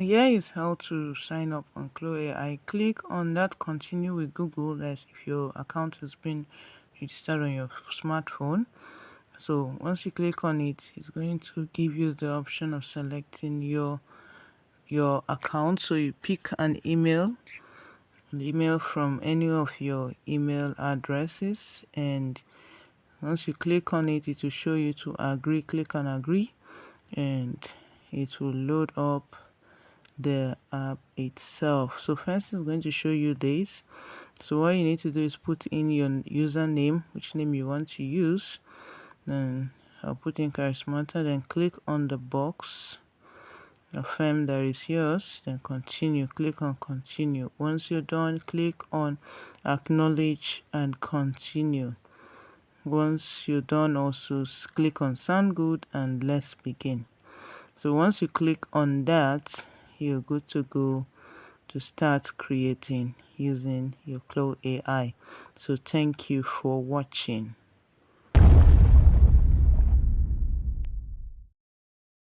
Here is how to sign up on Claude AI. Click on that continue with Google as if your account has been registered on your smartphone. So once you click on it, it's going to give you the option of selecting your account. So you pick an email from any of your email addresses, and once you click on it, it will show you to agree. Click on agree and it will load up the app itself. So first it's going to show you this. So what you need to do is put in your username, which name you want to use. Then I'll put in charismata, then click on the box, affirm that is yours, then continue. Click on continue. Once you're done, click on acknowledge and continue. Once you're done, also click on sound good and let's begin. So once you click on that, you're good to go to start creating using your Claude AI. So thank you for watching.